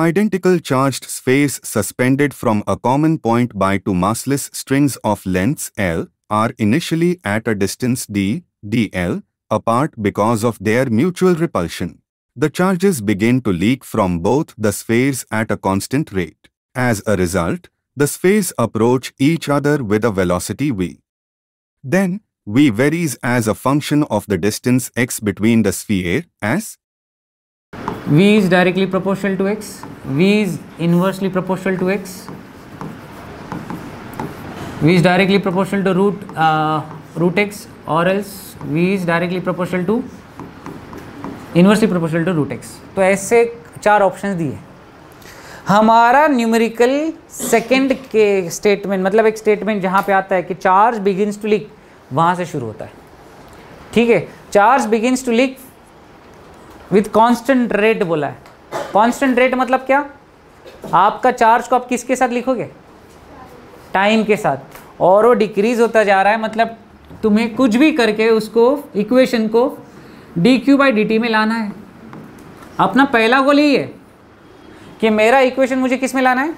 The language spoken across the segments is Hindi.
identical charged spheres suspended from a common point by two massless strings of lengths L are initially at a distance d, dl, apart because of their mutual repulsion. The charges begin to leak from both the spheres at a constant rate. As a result, the spheres approach each other with a velocity v. Then, v varies as a function of the distance x between the sphere as v is directly proportional to x, v is inversely proportional to x, v is directly proportional to root x, or else v is directly proportional to inversely proportional to root x. तो ऐसे 4 ऑप्शंस दिए। हमारा न्यूमेरिकल सेकंड के स्टेटमेंट, मतलब एक स्टेटमेंट जहाँ पे आता है कि चार्ज बिगिंस टू लीक, वहाँ से शुरू होता है। ठीक है, charge begins to leak with constant rate बोला है। कांस्टेंट रेट मतलब क्या? आपका चार्ज को आप किसके साथ लिखोगे? टाइम के साथ, और वो डिक्रीज होता जा रहा है। मतलब तुम्हें कुछ भी करके उसको इक्वेशन को dq/dt में लाना है। अपना पहला गोल यही है कि मेरा इक्वेशन मुझे किस में लाना है?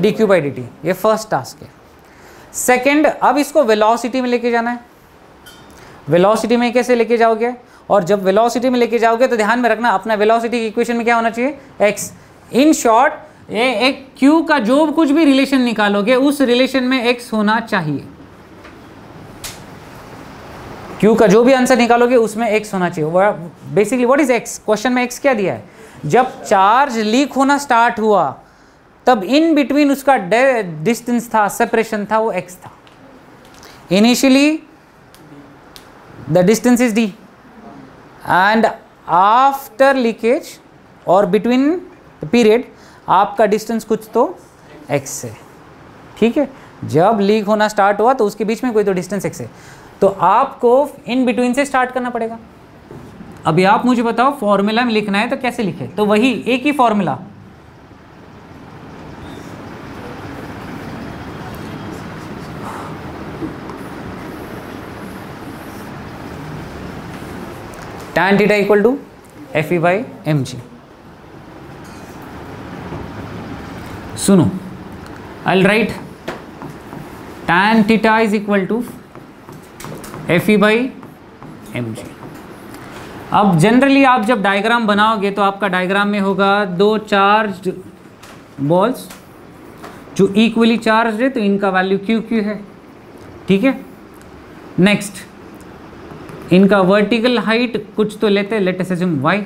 dq/dt। ये फर्स्ट टास्क है। सेकंड, अब इसको वेलोसिटी में लेके जाना है। वेलोसिटी में कैसे लेके जाओगे? और जब वेलोसिटी में लेके जाओगे तो ध्यान में रखना, अपना वेलोसिटी की इक्वेशन में क्या होना चाहिए? x। इन शॉर्ट, ये एक q का जो कुछ भी रिलेशन निकालोगे उस रिलेशन में x होना चाहिए। Q का जो भी आंसर निकालोगे उसमें x होना चाहिए। Basically what is x? Question में x क्या दिया है? जब चार्ज लीक होना स्टार्ट हुआ तब इन बिटवीन उसका डिस्टेंस था, सेपरेशन था, वो x था। Initially the distance is d and after leakage और बिटवीन द पीरियड आपका डिस्टेंस कुछ तो x है। ठीक है, जब लीक होना स्टार्ट हुआ तो उसके बीच में कोई तो डिस्टेंस x है, तो आपको इन बिटवीन से स्टार्ट करना पड़ेगा। अभी आप मुझे बताओ, फॉर्मूला में लिखना है तो कैसे लिखे? तो वही एक ही formula, tan theta equal to Fe/mg। सुनो, I write tan theta is equal to Fe/mg। अब जनरली आप जब डायग्राम बनाओगे तो आपका डायग्राम में होगा 2 चार्ज्ड बॉल्स जो इक्वली चार्ज है, तो इनका वैल्यू q है। ठीक है, नेक्स्ट इनका वर्टिकल हाइट कुछ तो लेते हैं, लेट अस अज्यूम y।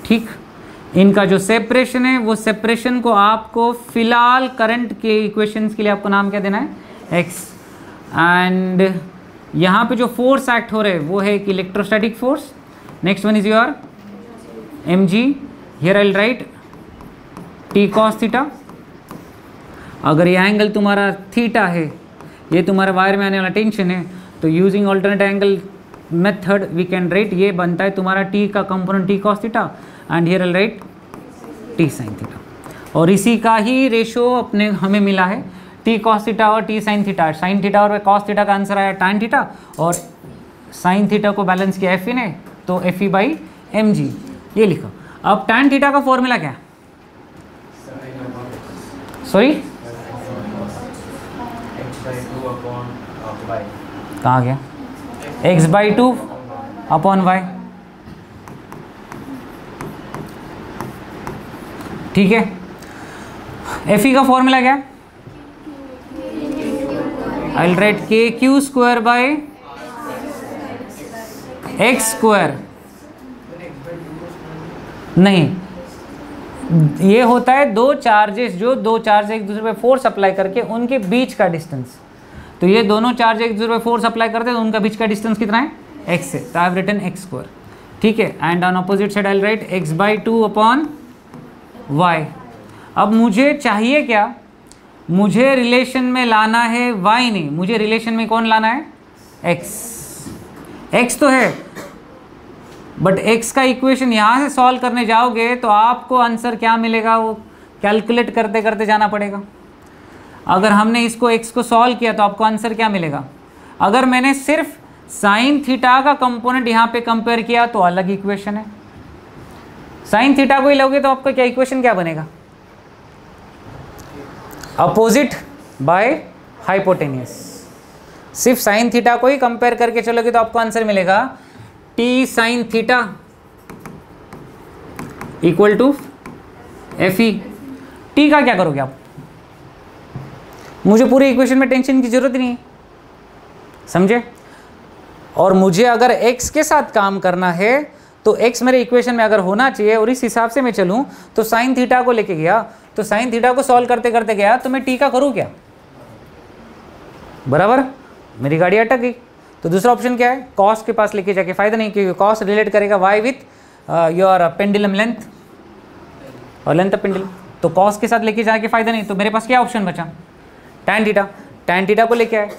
ठीक, इनका जो सेपरेशन है वो सेपरेशन को आपको फिलहाल करंट के इक्वेशंस के लिए आपको नाम क्या देना है? x। एंड यहाँ पे जो फोर्स एक्ट हो रहे हैं वो है एक electrostatic force. Next one is your mg। Here I will write t cos theta. अगर ये एंगल तुम्हारा थीटा है, ये तुम्हारे वायर में आने वाला टेंशन है, तो using alternate angle method we can write, ये बनता है तुम्हारा t का component t cos theta and here I will write t sin theta. और इसी का ही रेशो अपने हमें मिला है, t cos थीटा और t sin theta. sin theta और cos थीटा का आंसर आया tan थीटा, और sin थीटा को बैलेंस किया Fe ने, तो Fe/mg ये लिखो। अब tan थीटा का फॉर्मूला क्या है? सॉरी, कहाँ गया? x/2 upon y। ठीक है, Fe का फॉर्मूला क्या है? आई विल राइट kq² x²। नहीं, ये होता है दो चार्जेस, जो दो चार्ज एक दूसरे पे फोर्स अप्लाई करके उनके बीच का डिस्टेंस। तो ये दोनों चार्ज एक दूसरे पे फोर्स अप्लाई करते हैं तो उनका बीच का डिस्टेंस कितना है? x है। तो आई हैव रिटन x²। ठीक है, and on opposite side I will write x/2 upon y। अब मुझे चाहिए क्या? मुझे रिलेशन में लाना है y, नहीं, मुझे रिलेशन में कौन लाना है? x। x तो है, बट x का इक्वेशन यहाँ से सॉल्व करने जाओगे तो आपको आंसर क्या मिलेगा वो कैलकुलेट करते करते जाना पड़ेगा। अगर हमने इसको x को सॉल्व किया तो आपको आंसर क्या मिलेगा? अगर मैंने सिर्फ साइन थीटा का कंपोनेंट यहाँ पे कंपेयर किया तो अलग इक्वेशन है, साइन थीटा को ही लोगे तो आपका क्या इक्वेशन क्या बनेगा? Opposite by hypotenuse. सिर्फ साइन थीटा को ही कंपेयर करके चलोगे तो आपको आंसर मिलेगा T sine theta equal to F E. T का क्या करोगे आप? मुझे पूरी इक्वेशन में टेंशन की जरूरत ही नहीं, समझे? और मुझे अगर x के साथ काम करना है तो x मेरे इक्वेशन में अगर होना चाहिए और इस हिसाब से मैं चलूं तो साइन थीटा को लेके गया, तो साइन थीटा को सॉल्व करते करते गया तो मैं टी का करूं क्या? बराबर, मेरी गाड़ी अटक गई। तो दूसरा ऑप्शन क्या है? कॉस के पास लेके जाके फायदा नहीं, क्योंकि कॉस रिलेट करेगा y with your pendulum length और लेंथ ऑफ पेंडुलम, तो कॉस के साथ लेके जाके फायदा नहीं। तो मेरे पास क्या ऑप्शन बचा? Tan theta. टैन थीटा को लेके आए,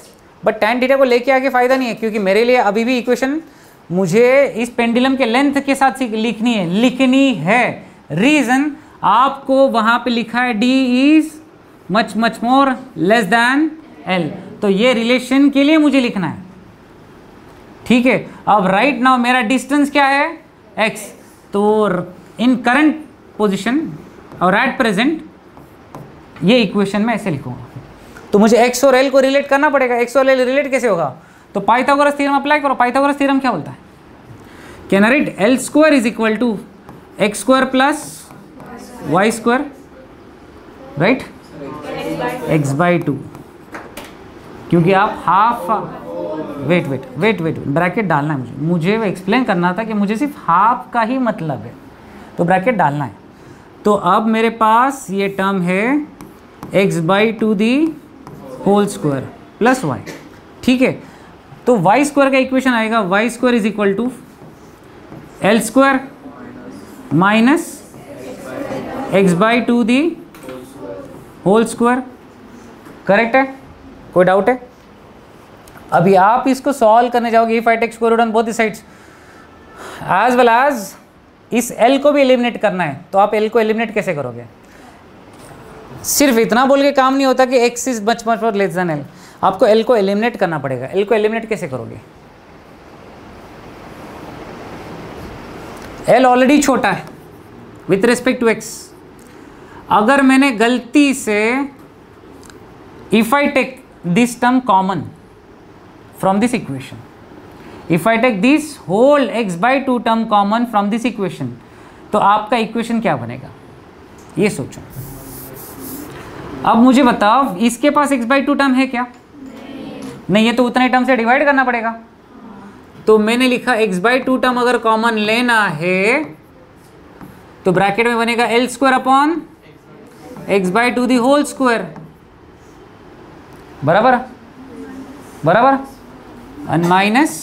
बट टैन थीटा को लेके आके फायदा नहीं है, क्योंकि मेरे लिए अभी भी इक्वेशन मुझे इस पेंडुलम के लेंथ के साथ लिखनी है। रीजन आपको वहां पे लिखा है d is much more less than l, तो ये रिलेशन के लिए मुझे लिखना है, ठीक है। अब राइट नाउ मेरा डिस्टेंस क्या है? x, तो इन करंट पोजिशन और एट प्रेजेंट ये इक्वेशन में ऐसे लिखूंगा, तो मुझे x और l को रिलेट करना पड़ेगा। x और l रिलेट कैसे होगा? तो पाइथागोरस थ्योरम अप्लाई करो। पाइथागोरस थ्योरम क्या बोलता है? Can I write l square is equal to x square plus y square, right, x by 2, क्योंकि आप हाफ, वेट ब्रैकेट डालना है मुझे एक्सप्लेन करना था कि मुझे सिर्फ हाफ का ही मतलब है, तो ब्रैकेट डालना है। तो अब मेरे पास ये टर्म है x by 2 the whole square plus y, ठीक है। तो y स्क्वायर का इक्वेशन आएगा y square is equal to l square minus x by 2 the whole square, correct है? कोई डाउट है? अभी आप इसको सॉल्व करने जाओगे, if I take square root on both sides as well as इस l को भी एलिमिनेट करना है, तो आप l को एलिमिनेट कैसे करोगे? सिर्फ इतना बोल के काम नहीं होता कि x is much more less than l, आपको l को एलिमिनेट करना पड़ेगा। l को एलिमिनेट कैसे करोगे? l ऑलरेडी छोटा है विथ रिस्पेक्ट टू x। अगर मैंने गलती से if I take this term common from this equation, if I take this whole x by 2 term common from this equation, तो आपका इक्वेशन क्या बनेगा? ये सोचो। अब मुझे बताओ, इसके पास x बाई 2 टर्म है क्या? नहीं है, तो उतने टर्म से डिवाइड करना पड़ेगा। तो मैंने लिखा x बाई 2 टर्म अगर कॉमन लेना है तो ब्रैकेट में बनेगा l square upon x by 2 the whole square, बराबर बराबर, and minus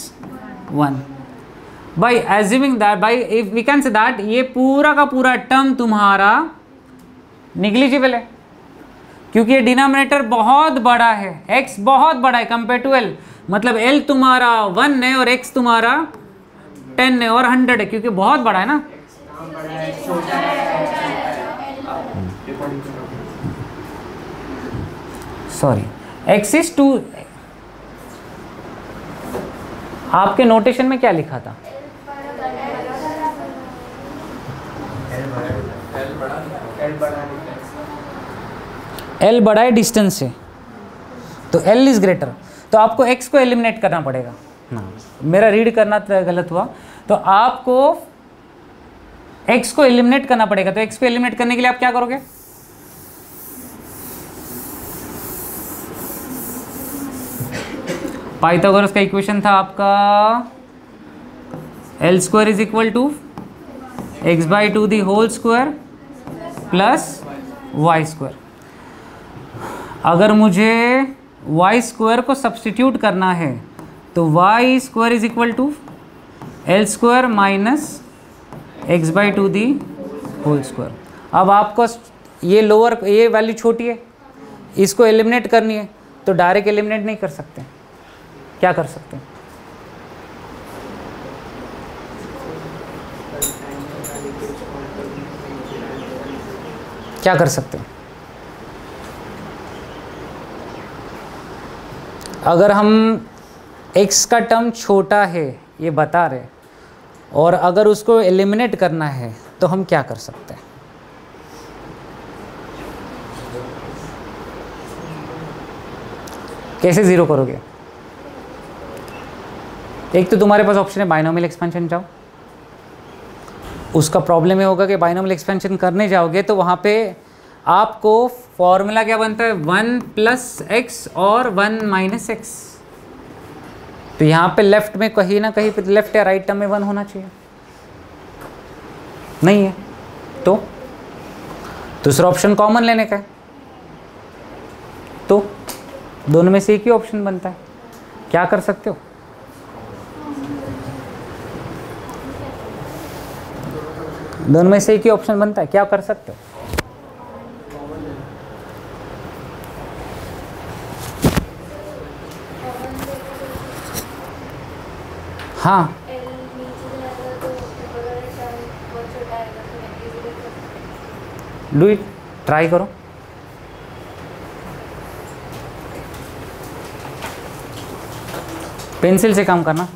1 by assuming that, by if we can say that ये पूरा का पूरा टर्म तुम्हारा निग्लिजिबल है, क्योंकि ये डिनोमिनेटर बहुत बड़ा है, x बहुत बड़ा है कंपेयर टू l, मतलब l तुम्हारा 1 है और x तुम्हारा 10 है और 100 है, क्योंकि बहुत बड़ा है ना। सॉरी, x इज 2, आपके नोटेशन में क्या लिखा था? L बड़ा है डिस्टेंस से, तो L इज ग्रेटर, तो आपको x को एलिमिनेट करना पड़ेगा ना। मेरा रीड करना गलत हुआ, तो आपको x को एलिमिनेट करना पड़ेगा। तो x को एलिमिनेट करने के लिए आप क्या करोगे? पाइथागोरस का इक्वेशन था आपका l square is equal to x by 2 the whole square plus y square. अगर मुझे y स्क्वायर को सब्सटीट्यूट करना है तो y square is equal to l square minus x by 2 the whole square. अब आपको ये लोअर, ये वैल्यू छोटी है, इसको एलिमिनेट करनी है, तो डायरेक्ट एलिमिनेट नहीं कर सकते। क्या कर सकते हैं? क्या कर सकते हैं? अगर हम x का टर्म छोटा है ये बता रहे, और अगर उसको एलिमिनेट करना है तो हम क्या कर सकते हैं? कैसे जीरो करोगे? एक तो तुम्हारे पास ऑप्शन है बाइनोमियल एक्सपेंशन जाओ, उसका प्रॉब्लम ये होगा कि बाइनोमियल एक्सपेंशन करने जाओगे तो वहाँ पे आपको फॉर्मूला क्या बनता है, 1 + x और 1 - x। तो यहाँ पे लेफ्ट में कहीं ना कहीं पे लेफ्ट या राइट टर्म में 1 होना चाहिए, नहीं है। तो दूसरा ऑप्शन कॉमन लेने का है, तो दोनों में से एक ही ऑप्शन बनता है। क्या कर सकते हो? दोनों में से एक ही ऑप्शन बनता है, क्या कर सकते हो? हाँ, डू इट, ट्राई करो। पेंसिल से काम करना।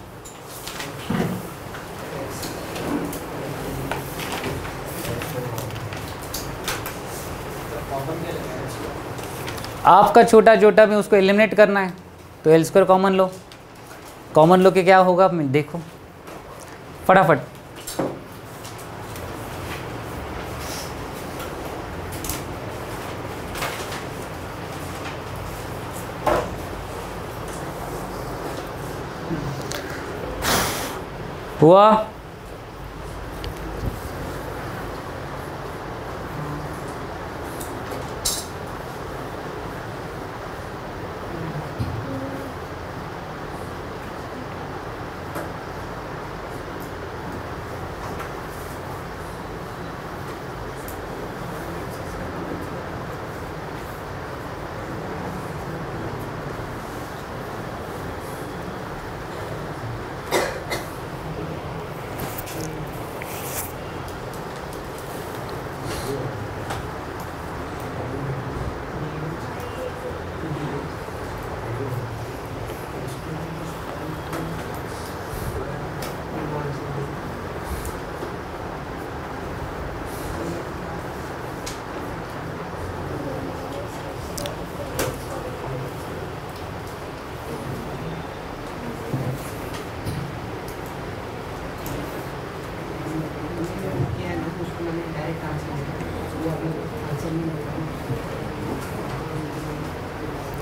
आपका छोटा छोटा में उसको एलिमिनेट करना है तो L² कॉमन लो। कॉमन लो के क्या होगा देखो फटाफट। हुआ?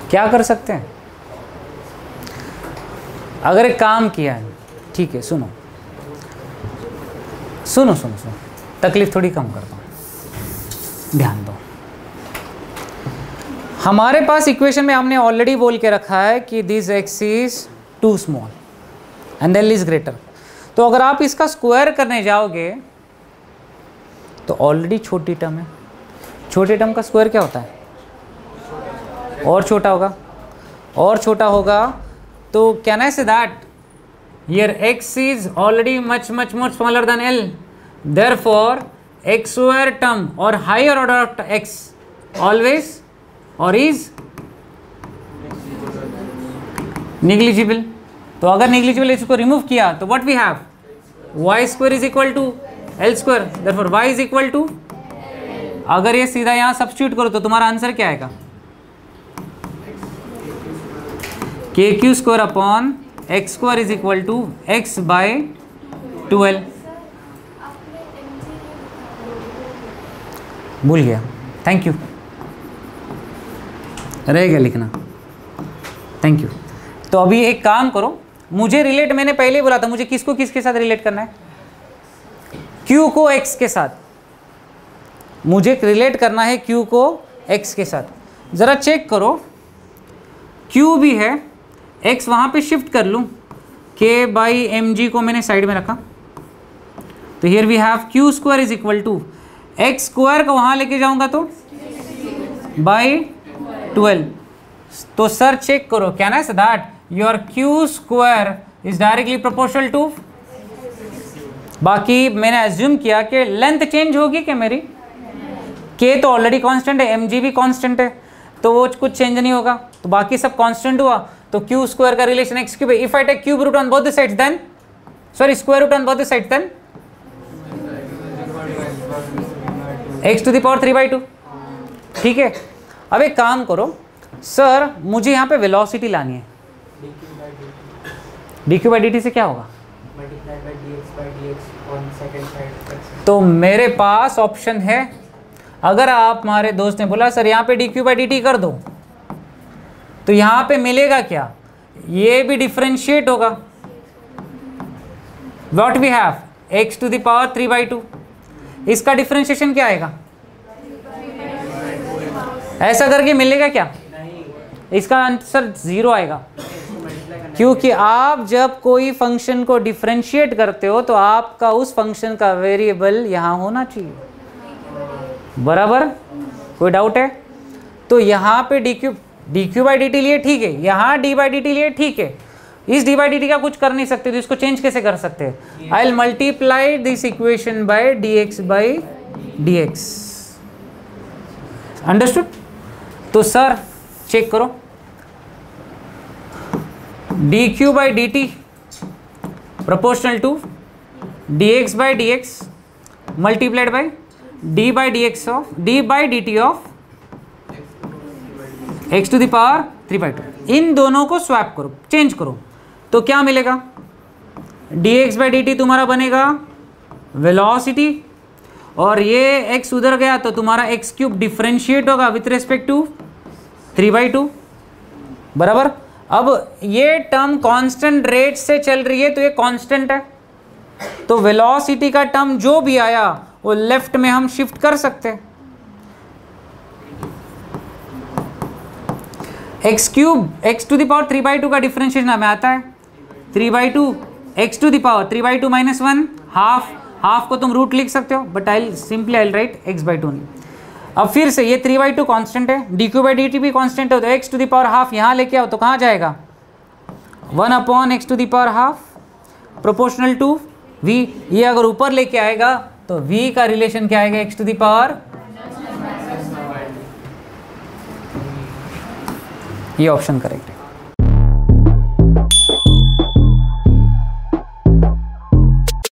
क्या कर सकते हैं? अगर एक काम किया है, ठीक है, सुनो सुनो सुनो सुनो, तकलीफ थोड़ी कम करता हूँ, ध्यान दो। हमारे पास इक्वेशन में हमने ऑलरेडी बोल के रखा है कि this x is too small and L is greater. तो अगर आप इसका स्क्वायर करने जाओगे तो ऑलरेडी छोटी टर्म है, छोटे टर्म का स्क्वायर क्या होता है? और छोटा होगा, और छोटा होगा। तो can I say that here x is already much more smaller than L, therefore x² term और higher order of x always are is negligible. तो अगर निग्लिजिबल इसको रिमूव किया तो what we have, y² is equal to L², therefore y is equal to, अगर ये सीधा यहाँ सब्स्टिट्यूट करो तो तुम्हारा आंसर क्या आएगा, KQ² upon x² is equal to x/2L। भूल गया, थैंक यू, रह गया लिखना, थैंक यू। तो अभी एक काम करो, मुझे रिलेट, मैंने पहले ही बोला था मुझे किसको किसके साथ रिलेट करना है, Q को x के साथ, मुझे रिलेट करना है Q को x के साथ। ज़रा चेक करो, Q भी है, x वहाँ पे शिफ्ट कर लूँ, K/mg को मैंने साइड में रखा, तो here we have Q² is equal to x² को वहाँ लेके जाऊँगा तो /12। तो सर चेक करो, can I say that your Q² is directly proportional to, बाकी मैंने एज्यूम किया कि लेंथ चेंज होगी क्या मेरी, K तो ऑलरेडी कांस्टेंट है, mg भी कांस्टेंट है, तो वो कुछ चेंज नहीं होगा, तो बाकी सब कांस्टेंट हुआ। तो Q² का रिलेशन x³ है। If I take cube root on both the sides then, sorry square root on both the sides then x to the power 3/2, ठीक है। अब एक काम करो सर, मुझे यहाँ पे वेलोसिटी लानी है, dq बाई dt से क्या होगा, तो मेरे पास ऑप्शन है, अगर आप हमारे दोस्त ने बोला सर यहाँ पे dq बाई dt कर दो, तो यहाँ पे मिलेगा क्या, ये भी डिफरेंशिएट होगा, what we have x to the power 3/2, इसका डिफरेंशिएशन क्या आएगा, ऐसा करके मिलेगा क्या, इसका आंसर 0 आएगा, क्योंकि आप जब कोई फंक्शन को डिफरेंशिएट करते हो तो आपका उस फंक्शन का वेरिएबल यहाँ होना चाहिए, बराबर, कोई डाउट है। तो यहाँ पे dq बाई dt लिए ठीक है, यहाँ d बाई dt लिए ठीक है, इस d बाई dt का कुछ कर नहीं सकते, तो इसको चेंज कैसे कर सकते हैं, I will multiply this equation by dx by dx, understood. तो सर चेक करो, dq by dt proportional to dx by dx multiplied by d by dx of d by dt of x to the power 3/2, इन दोनों को स्वैप करो, चेंज करो, तो क्या मिलेगा, dx बाई dt तुम्हारा बनेगा वेलोसिटी, और ये x उधर गया तो तुम्हारा x क्यूब डिफरेंशिएट होगा विथ रेस्पेक्ट टू 3/2, बराबर। अब ये टर्म कांस्टेंट रेट से चल रही है तो ये कांस्टेंट है, तो वेलोसिटी का टर्म जो भी आया वो लेफ्ट में हम शिफ्ट कर सकते हैं, x cube x to the power 3/2 का डिफरेंशिएशन हमें आता है 3/2 x to the power 3/2 minus 1 half को तुम रूट लिख सकते हो, but I simply I write x/2 नहीं। अब फिर से ये 3/2 कांस्टेंट है, dq बाई dt भी कांस्टेंट है, तो x to the power half यहाँ लेके आओ तो कहाँ जाएगा, 1/x to the power half proportional to v, ये अगर ऊपर लेके आएगा तो v का रिलेशन क्या आएगा, x टू द पावर, ये ऑप्शन करेक्ट है।